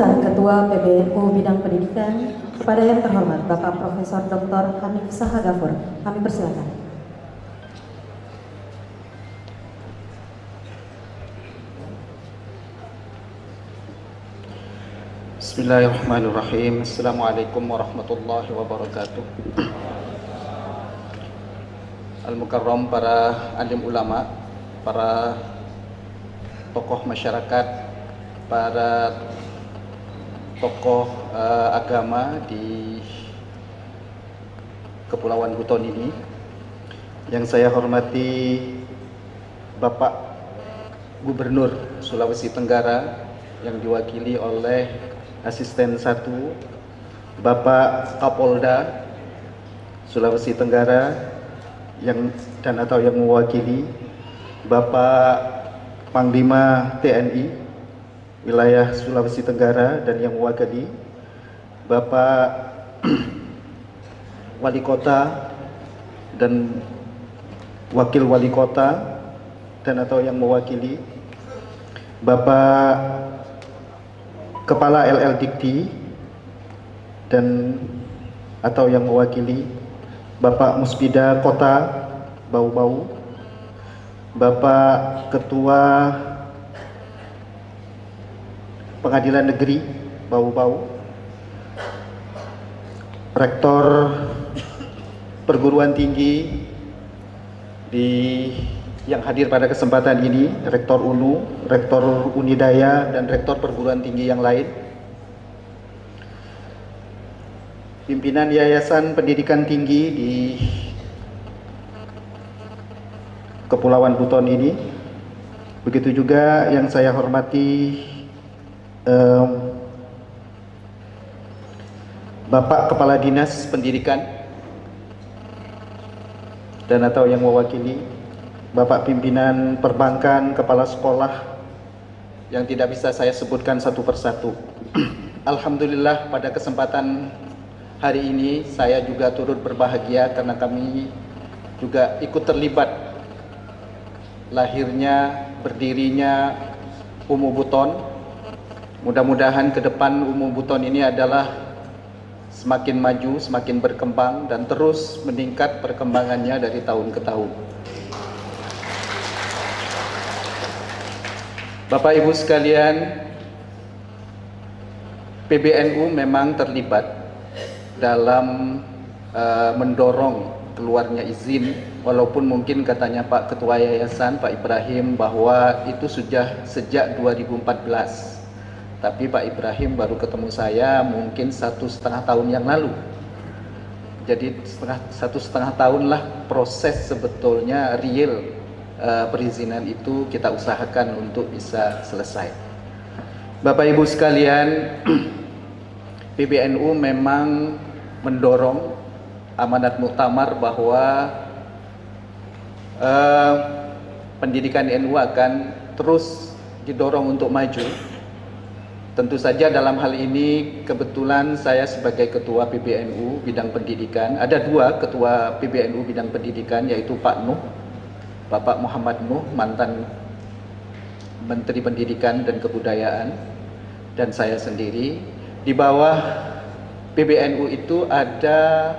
Ketua PBNU Bidang Pendidikan, kepada yang terhormat Bapak Profesor Dr. Hanif Sahagafur, kami persilakan. Bismillahirrahmanirrahim. Assalamualaikum warahmatullahi wabarakatuh. Al-Mukarram, para alim ulama, para tokoh masyarakat, para tokoh agama di Kepulauan Buton ini, yang saya hormati Bapak Gubernur Sulawesi Tenggara yang diwakili oleh Asisten 1, Bapak Kapolda Sulawesi Tenggara yang mewakili Bapak Panglima TNI wilayah Sulawesi Tenggara dan yang mewakili Bapak Wali Kota dan Wakil Wali Kota dan yang mewakili Bapak Kepala LL Dikti dan yang mewakili Bapak Muspida Kota Bau-Bau, Bapak Ketua Pengadilan Negeri Bau-Bau, Rektor Perguruan Tinggi yang hadir pada kesempatan ini, Rektor UNU, Rektor Unidaya, dan Rektor Perguruan Tinggi yang lain, pimpinan Yayasan Pendidikan Tinggi di Kepulauan Buton ini, begitu juga yang saya hormati Bapak Kepala Dinas Pendidikan dan yang mewakili Bapak Pimpinan Perbankan, Kepala Sekolah yang tidak bisa saya sebutkan satu persatu. Alhamdulillah, pada kesempatan hari ini saya juga turut berbahagia karena kami juga ikut terlibat lahirnya, berdirinya UMU Buton. Mudah-mudahan ke depan UMU Buton ini adalah semakin maju, semakin berkembang, dan terus meningkat perkembangannya dari tahun ke tahun. Bapak Ibu sekalian, PBNU memang terlibat dalam mendorong keluarnya izin, walaupun mungkin katanya Pak Ketua Yayasan, Pak Ibrahim, bahwa itu sudah sejak 2014. Tapi Pak Ibrahim baru ketemu saya mungkin 1,5 tahun yang lalu. Jadi 1,5 tahun lah proses sebetulnya real perizinan itu kita usahakan untuk bisa selesai. Bapak Ibu sekalian, PBNU memang mendorong amanat muktamar bahwa pendidikan NU akan terus didorong untuk maju. Tentu saja dalam hal ini kebetulan saya sebagai Ketua PBNU Bidang Pendidikan, ada 2 Ketua PBNU Bidang Pendidikan, yaitu Pak Nuh, Bapak Muhammad Nuh, mantan Menteri Pendidikan dan Kebudayaan, dan saya sendiri. Di bawah PBNU itu ada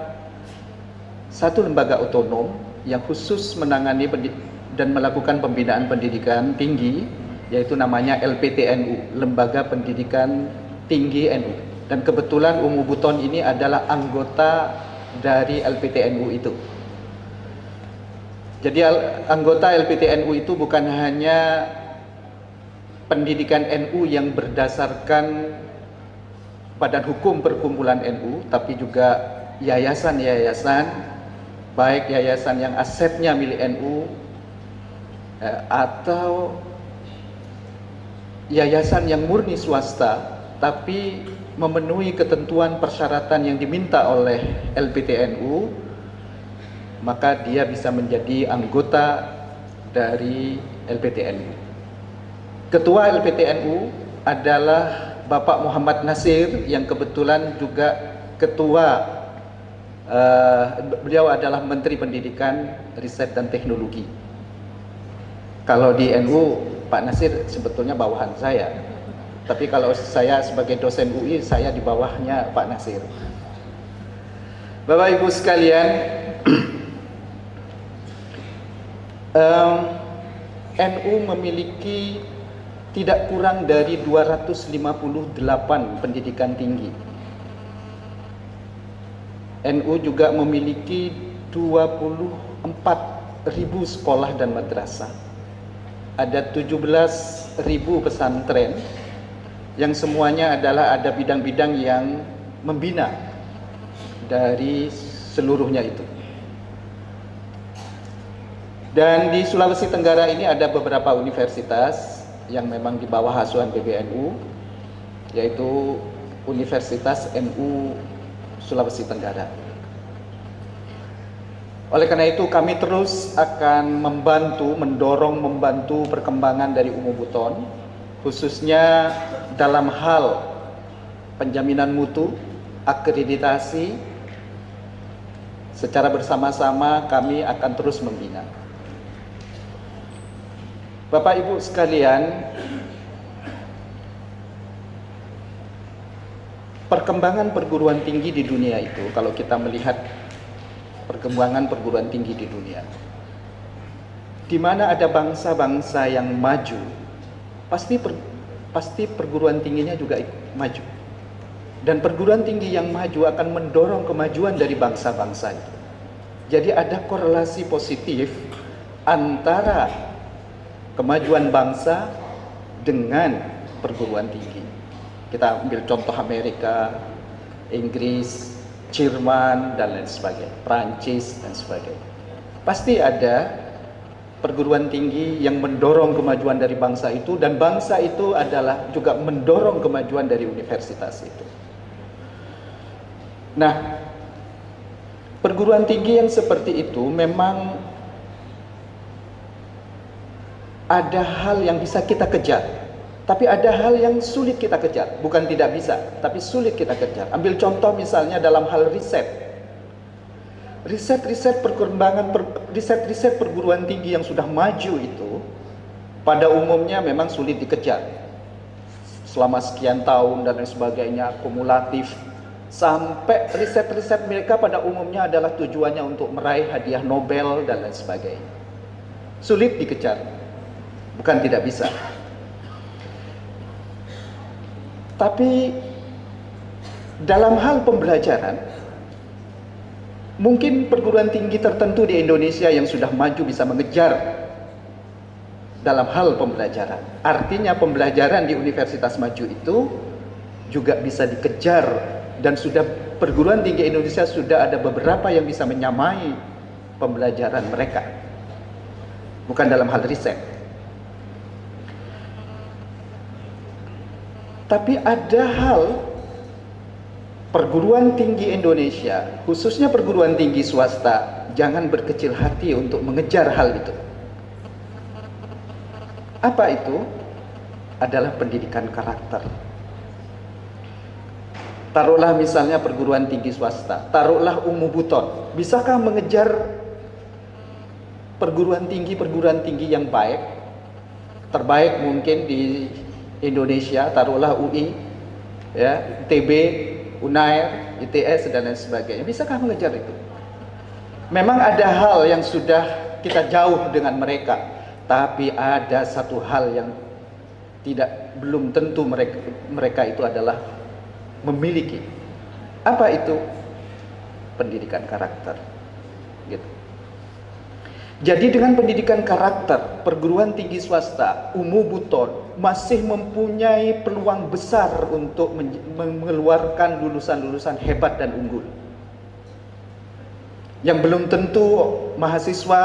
satu lembaga otonom yang khusus menangani dan melakukan pembinaan pendidikan tinggi, yaitu namanya LPTNU, Lembaga Pendidikan Tinggi NU. Dan kebetulan UMU Buton ini adalah anggota dari LPTNU itu. Jadi anggota LPTNU itu bukan hanya pendidikan NU yang berdasarkan Badan Hukum Perkumpulan NU, tapi juga yayasan-yayasan, baik yayasan yang asetnya milik NU atau yayasan yang murni swasta tapi memenuhi ketentuan persyaratan yang diminta oleh LPTNU, maka dia bisa menjadi anggota dari LPTNU. Ketua LPTNU adalah Bapak Muhammad Nasir yang kebetulan juga ketua, beliau adalah Menteri Pendidikan, Riset dan Teknologi. Kalau di NU Pak Nasir sebetulnya bawahan saya. Tapi kalau saya sebagai dosen UI, saya di bawahnya Pak Nasir. Bapak Ibu sekalian, NU memiliki tidak kurang dari 258 pendidikan tinggi. NU juga memiliki 24.000 sekolah dan madrasah. Ada 17.000 pesantren yang semuanya adalah ada bidang-bidang yang membina dari seluruhnya itu. Dan di Sulawesi Tenggara ini ada beberapa universitas yang memang di bawah asuhan PBNU, yaitu Universitas NU Sulawesi Tenggara. Oleh karena itu kami terus akan mendorong perkembangan dari Umu Buton, khususnya dalam hal penjaminan mutu, akreditasi. Secara bersama-sama kami akan terus membina. Bapak Ibu sekalian, perkembangan perguruan tinggi di dunia itu, kalau kita melihat perkembangan perguruan tinggi di dunia, di mana ada bangsa-bangsa yang maju, pasti perguruan tingginya juga maju. Dan perguruan tinggi yang maju akan mendorong kemajuan dari bangsa-bangsa itu. Jadi ada korelasi positif antara kemajuan bangsa dengan perguruan tinggi. Kita ambil contoh Amerika, Inggris, Jerman, dan lain sebagainya, Prancis, dan sebagainya. Pasti ada perguruan tinggi yang mendorong kemajuan dari bangsa itu, dan bangsa itu adalah juga mendorong kemajuan dari universitas itu. Nah, perguruan tinggi yang seperti itu memang ada hal yang bisa kita kejar, tapi ada hal yang sulit kita kejar. Bukan tidak bisa, tapi sulit kita kejar. Ambil contoh misalnya dalam hal riset perguruan tinggi yang sudah maju itu pada umumnya memang sulit dikejar. Selama sekian tahun dan lain sebagainya, kumulatif, sampai riset mereka pada umumnya adalah tujuannya untuk meraih hadiah Nobel dan lain sebagainya. Sulit dikejar, bukan tidak bisa. Tapi dalam hal pembelajaran, mungkin perguruan tinggi tertentu di Indonesia yang sudah maju bisa mengejar dalam hal pembelajaran. Artinya pembelajaran di universitas maju itu juga bisa dikejar, dan sudah perguruan tinggi Indonesia sudah ada beberapa yang bisa menyamai pembelajaran mereka. Bukan dalam hal riset. Tapi ada hal perguruan tinggi Indonesia, khususnya perguruan tinggi swasta, jangan berkecil hati untuk mengejar hal itu. Apa itu? Adalah pendidikan karakter. Taruhlah misalnya perguruan tinggi swasta, taruhlah Umu Buton. Bisakah mengejar perguruan tinggi yang baik? Terbaik mungkin di Indonesia, taruhlah UI, ya, ITB, UNAIR, ITS, dan lain sebagainya. Bisakah mengejar itu? Memang ada hal yang sudah kita jauh dengan mereka, tapi ada satu hal yang belum tentu mereka itu adalah memiliki. Apa itu? Pendidikan karakter. Gitu. Jadi dengan pendidikan karakter, perguruan tinggi swasta, Umu Buton masih mempunyai peluang besar untuk mengeluarkan lulusan-lulusan hebat dan unggul. Yang belum tentu mahasiswa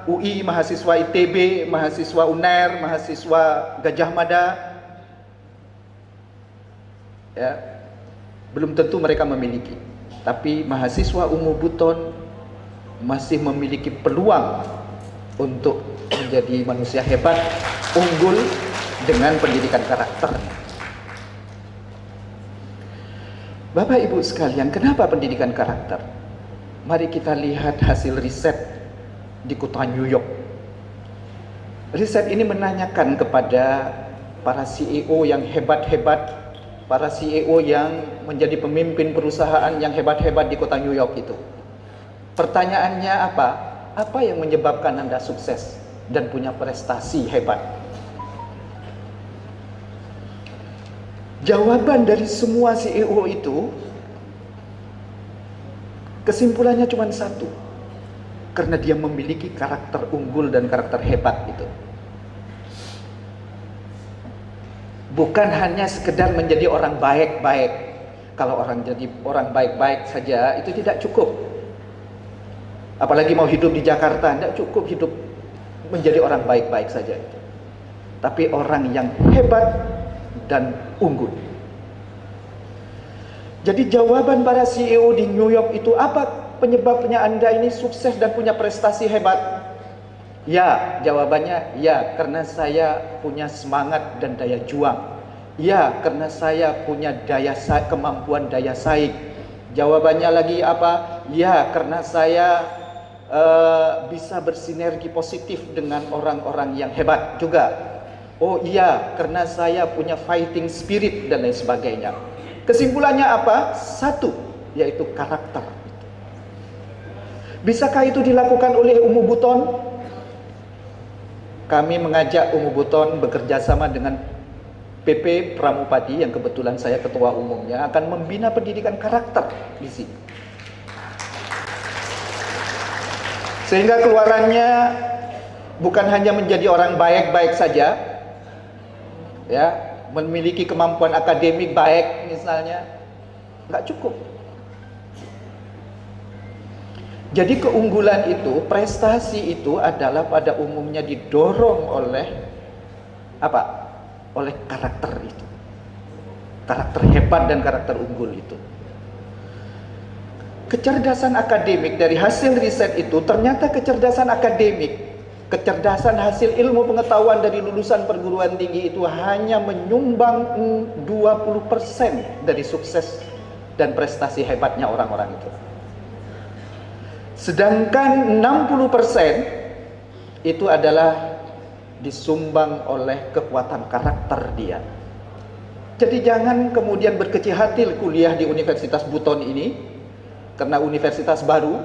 UI, mahasiswa ITB, mahasiswa UNAIR, mahasiswa Gajah Mada, ya, belum tentu mereka memiliki. Tapi mahasiswa Umu Buton masih memiliki peluang untuk menjadi manusia hebat, unggul dengan pendidikan karakter. Bapak Ibu sekalian, kenapa pendidikan karakter? Mari kita lihat hasil riset di kota New York. Riset ini menanyakan kepada para CEO yang hebat-hebat, para CEO yang menjadi pemimpin perusahaan yang hebat-hebat di kota New York itu. Pertanyaannya apa? Apa yang menyebabkan Anda sukses dan punya prestasi hebat? Jawaban dari semua CEO itu, kesimpulannya cuma satu. Karena dia memiliki karakter unggul dan karakter hebat itu. Bukan hanya sekedar menjadi orang baik-baik. Kalau orang jadi orang baik-baik saja itu tidak cukup. Apalagi mau hidup di Jakarta, tidak cukup hidup menjadi orang baik-baik saja. Tapi orang yang hebat dan unggul. Jadi jawaban para CEO di New York itu, apa penyebabnya Anda ini sukses dan punya prestasi hebat? Ya, jawabannya ya, karena saya punya semangat dan daya juang. Ya, karena saya punya kemampuan daya saing. Jawabannya lagi apa? Ya, karena saya bisa bersinergi positif dengan orang-orang yang hebat juga. Oh iya, karena saya punya fighting spirit dan lain sebagainya. Kesimpulannya apa? Satu, yaitu karakter. Bisakah itu dilakukan oleh Umu Buton? Kami mengajak Umu Buton bekerja sama dengan PP Pramupati, yang kebetulan saya ketua umumnya, akan membina pendidikan karakter di sini. Sehingga keluarannya bukan hanya menjadi orang baik-baik saja, ya, memiliki kemampuan akademik baik misalnya, nggak cukup. Jadi keunggulan itu, prestasi itu adalah pada umumnya didorong oleh apa? Oleh karakter itu. Karakter hebat dan karakter unggul itu. Kecerdasan akademik, dari hasil riset itu ternyata kecerdasan akademik, kecerdasan hasil ilmu pengetahuan dari lulusan perguruan tinggi itu hanya menyumbang 20% dari sukses dan prestasi hebatnya orang-orang itu. Sedangkan 60% itu adalah disumbang oleh kekuatan karakter dia. Jadi jangan kemudian berkecil hati kuliah di Universitas Buton ini, karena universitas baru,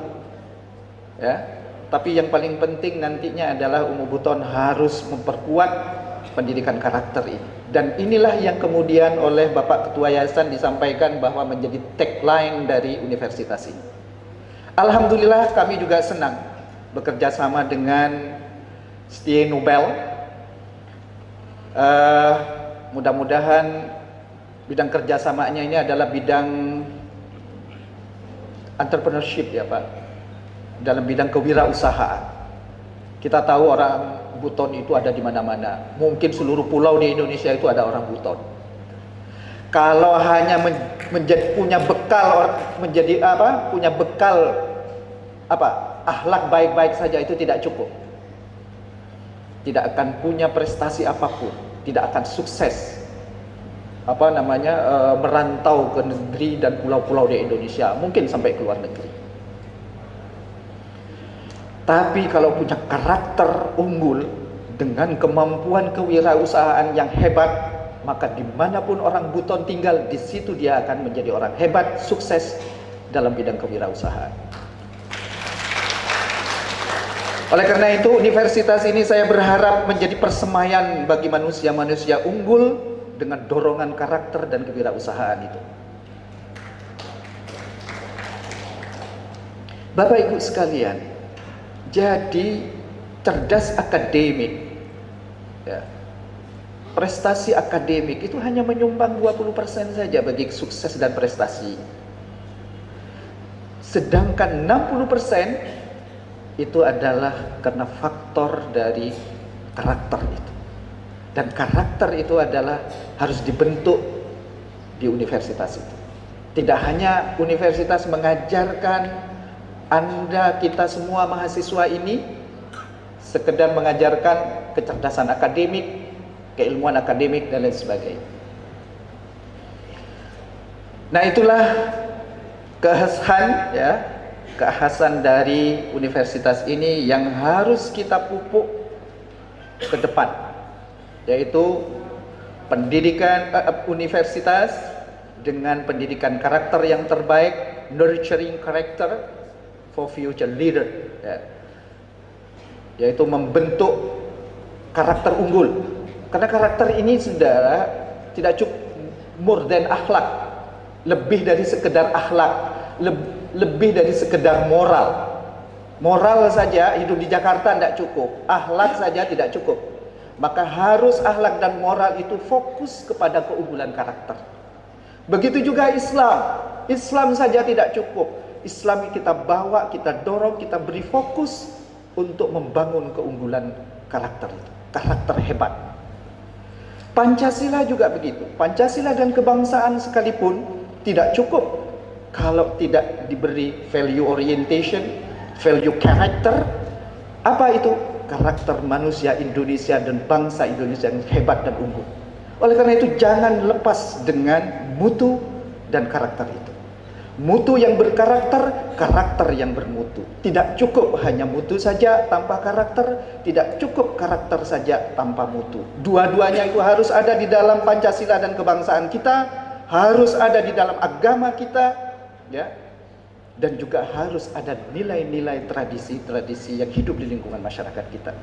ya. Tapi yang paling penting nantinya adalah Umu Buton harus memperkuat pendidikan karakter ini. Dan inilah yang kemudian oleh Bapak Ketua Yayasan disampaikan bahwa menjadi tagline dari universitas ini. Alhamdulillah kami juga senang bekerja sama dengan Stie Nobel. Mudah-mudahan bidang kerjasamanya ini adalah bidang entrepreneurship ya Pak, dalam bidang kewirausahaan. Kita tahu orang Buton itu ada di mana-mana. Mungkin seluruh pulau di Indonesia itu ada orang Buton. Kalau hanya punya bekal akhlak baik-baik saja itu tidak cukup. Tidak akan punya prestasi apapun, tidak akan sukses. Merantau ke negeri dan pulau-pulau di Indonesia, mungkin sampai ke luar negeri. Tapi kalau punya karakter unggul dengan kemampuan kewirausahaan yang hebat, maka dimanapun orang Buton tinggal, di situ dia akan menjadi orang hebat, sukses dalam bidang kewirausahaan. Oleh karena itu, universitas ini saya berharap menjadi persemaian bagi manusia-manusia unggul dengan dorongan karakter dan kewirausahaan itu. Bapak Ibu sekalian, jadi cerdas akademik, ya, prestasi akademik itu hanya menyumbang 20% saja bagi sukses dan prestasi. Sedangkan 60% itu adalah karena faktor dari karakter itu. Dan karakter itu adalah harus dibentuk di universitas itu. Tidak hanya universitas mengajarkan Anda, kita semua mahasiswa ini sekedar mengajarkan kecerdasan akademik, keilmuan akademik dan lain sebagainya. Nah, itulah kehasan dari universitas ini yang harus kita pupuk ke depan, yaitu universitas dengan pendidikan karakter yang terbaik, nurturing character for future leader, ya. Yaitu membentuk karakter unggul. Karena karakter ini, saudara, tidak cukup more than akhlak, lebih dari sekedar akhlak, lebih dari sekedar moral. Moral saja hidup di Jakarta tidak cukup, akhlak saja tidak cukup. Maka harus akhlak dan moral itu fokus kepada keunggulan karakter. Begitu juga Islam. Islam saja tidak cukup. Islam kita bawa, kita dorong, kita beri fokus untuk membangun keunggulan karakter itu, karakter hebat. Pancasila juga begitu. Pancasila dan kebangsaan sekalipun tidak cukup kalau tidak diberi value orientation, value character. Apa itu? Karakter manusia Indonesia dan bangsa Indonesia yang hebat dan unggul. Oleh karena itu jangan lepas dengan mutu dan karakter itu. Mutu yang berkarakter, karakter yang bermutu. Tidak cukup hanya mutu saja tanpa karakter, tidak cukup karakter saja tanpa mutu. Dua-duanya itu harus ada di dalam Pancasila dan kebangsaan kita, harus ada di dalam agama kita, ya. Dan juga harus ada nilai-nilai tradisi-tradisi yang hidup di lingkungan masyarakat kita.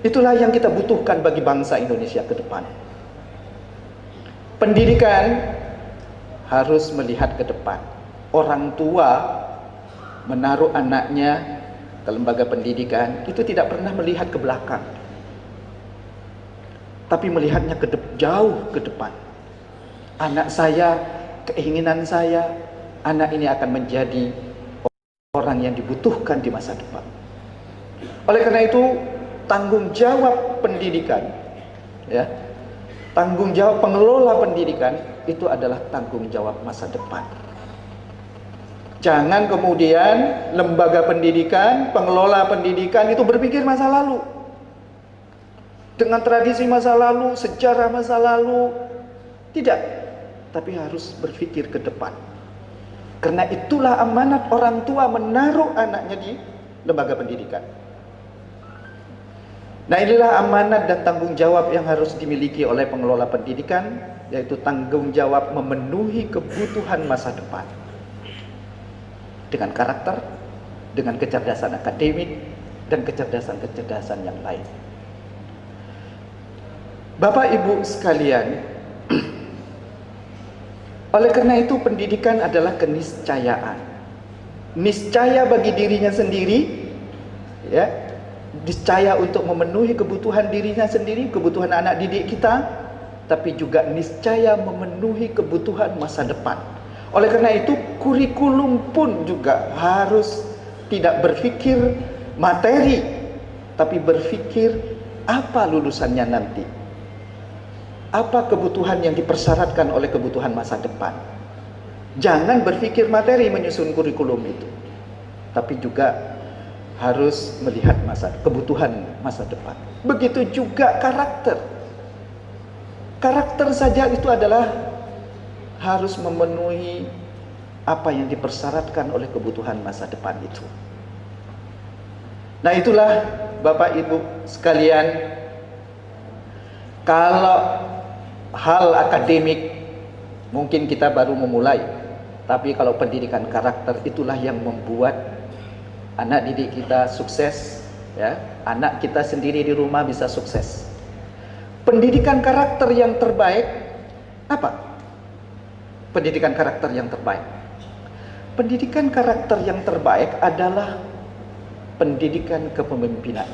Itulah yang kita butuhkan bagi bangsa Indonesia ke depan. Pendidikan harus melihat ke depan. Orang tua menaruh anaknya ke lembaga pendidikan itu tidak pernah melihat ke belakang, tapi melihatnya jauh ke depan. Anak saya, keinginan saya, anak ini akan menjadi orang yang dibutuhkan di masa depan. Oleh karena itu, tanggung jawab pendidikan, ya, tanggung jawab pengelola pendidikan itu adalah tanggung jawab masa depan. Jangan kemudian lembaga pendidikan, pengelola pendidikan itu berpikir masa lalu. Dengan tradisi masa lalu, sejarah masa lalu. Tidak, tapi harus berpikir ke depan. Karena itulah amanat orang tua menaruh anaknya di lembaga pendidikan. Nah, inilah amanat dan tanggung jawab yang harus dimiliki oleh pengelola pendidikan, yaitu tanggung jawab memenuhi kebutuhan masa depan. Dengan karakter, dengan kecerdasan akademik, dan kecerdasan-kecerdasan yang lain. Bapak Ibu sekalian, oleh karena itu pendidikan adalah keniscayaan. Niscaya bagi dirinya sendiri, ya, niscaya untuk memenuhi kebutuhan dirinya sendiri, kebutuhan anak didik kita, tapi juga niscaya memenuhi kebutuhan masa depan. Oleh karena itu kurikulum pun juga harus tidak berpikir materi, tapi berpikir apa lulusannya nanti. Apa kebutuhan yang dipersyaratkan oleh kebutuhan masa depan. Jangan berpikir materi menyusun kurikulum itu, tapi juga harus melihat kebutuhan masa depan. Begitu juga karakter. Karakter saja itu adalah harus memenuhi apa yang dipersyaratkan oleh kebutuhan masa depan itu. Nah, itulah Bapak Ibu sekalian, kalau hal akademik mungkin kita baru memulai, tapi kalau pendidikan karakter itulah yang membuat anak didik kita sukses, ya. Anak kita sendiri di rumah bisa sukses. Pendidikan karakter yang terbaik apa? Pendidikan karakter yang terbaik. Pendidikan karakter yang terbaik adalah pendidikan kepemimpinan.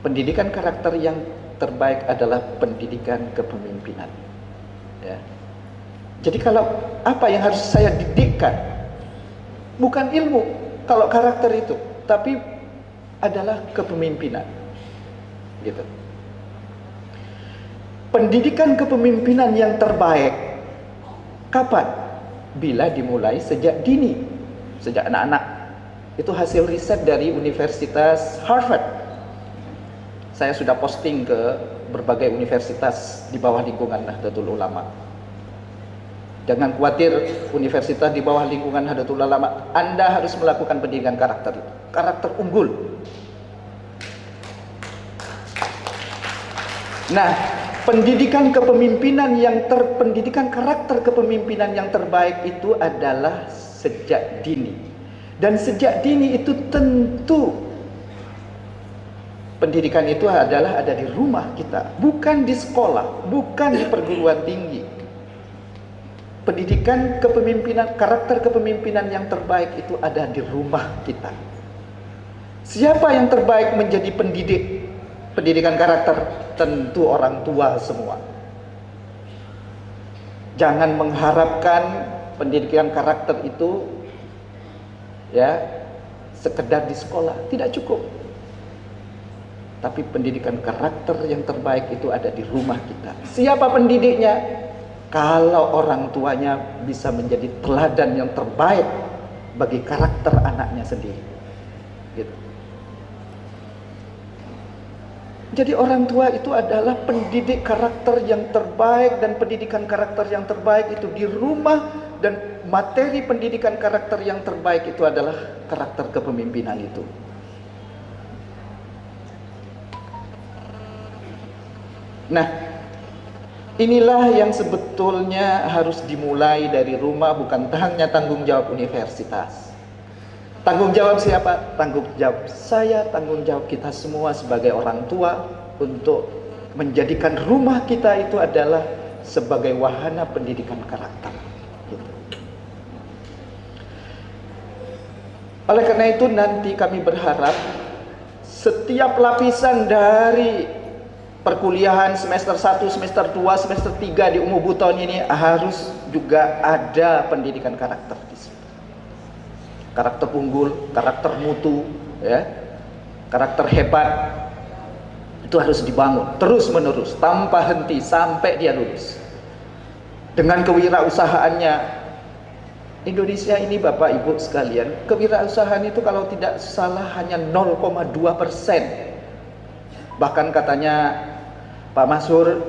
Pendidikan karakter yang terbaik adalah pendidikan kepemimpinan. Ya. Jadi kalau apa yang harus saya didikkan, bukan ilmu kalau karakter itu, tapi adalah kepemimpinan. Gitu. Pendidikan kepemimpinan yang terbaik kapan? Bila dimulai sejak dini, sejak anak-anak. Itu hasil riset dari Universitas Harvard. Saya sudah posting ke berbagai universitas di bawah lingkungan Nahdlatul Ulama. Jangan khawatir universitas di bawah lingkungan Nahdlatul Ulama, Anda harus melakukan pendidikan karakter itu. Karakter unggul. Nah, pendidikan kepemimpinan pendidikan karakter kepemimpinan yang terbaik itu adalah sejak dini. Dan sejak dini itu tentu pendidikan itu adalah ada di rumah kita, bukan di sekolah, bukan di perguruan tinggi. Pendidikan kepemimpinan, karakter kepemimpinan yang terbaik itu ada di rumah kita. Siapa yang terbaik menjadi pendidikan karakter? Tentu orang tua semua. Jangan mengharapkan pendidikan karakter itu ya sekedar di sekolah, tidak cukup. Tapi pendidikan karakter yang terbaik itu ada di rumah kita. Siapa pendidiknya? Kalau orang tuanya bisa menjadi teladan yang terbaik bagi karakter anaknya sendiri. Gitu. Jadi orang tua itu adalah pendidik karakter yang terbaik, dan pendidikan karakter yang terbaik itu di rumah, dan materi pendidikan karakter yang terbaik itu adalah karakter kepemimpinan itu. Nah, inilah yang sebetulnya harus dimulai dari rumah, bukan hanya tanggung jawab universitas. Tanggung jawab siapa? Tanggung jawab saya, tanggung jawab kita semua sebagai orang tua untuk menjadikan rumah kita itu adalah sebagai wahana pendidikan karakter. Gitu. Oleh karena itu nanti kami berharap setiap lapisan dari perkuliahan semester 1, semester 2, semester 3 di Umubu tahun ini harus juga ada pendidikan karakter di situ. Karakter unggul, karakter mutu, ya, karakter hebat itu harus dibangun terus menerus tanpa henti sampai dia lulus. Dengan kewirausahaannya, Indonesia ini Bapak Ibu sekalian, kewirausahaan itu kalau tidak salah hanya 0,2%. Bahkan katanya Pak Masur,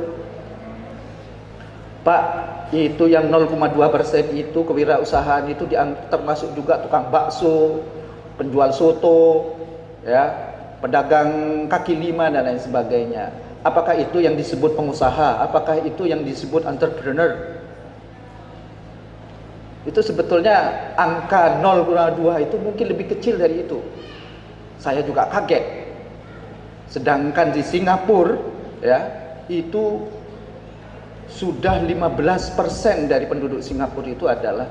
Pak, itu yang 0,2% itu kewirausahaan itu termasuk juga tukang bakso, penjual soto, ya, pedagang kaki lima dan lain sebagainya. Apakah itu yang disebut pengusaha? Apakah itu yang disebut entrepreneur? Itu sebetulnya angka 0,2 itu mungkin lebih kecil dari itu. Saya juga kaget. Sedangkan di Singapura, ya, itu sudah 15% dari penduduk Singapura itu adalah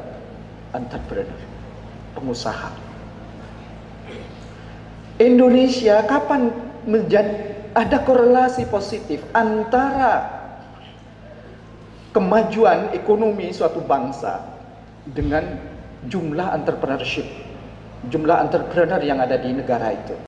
entrepreneur, pengusaha. Indonesia kapan ada korelasi positif antara kemajuan ekonomi suatu bangsa dengan jumlah entrepreneurship, jumlah entrepreneur yang ada di negara itu?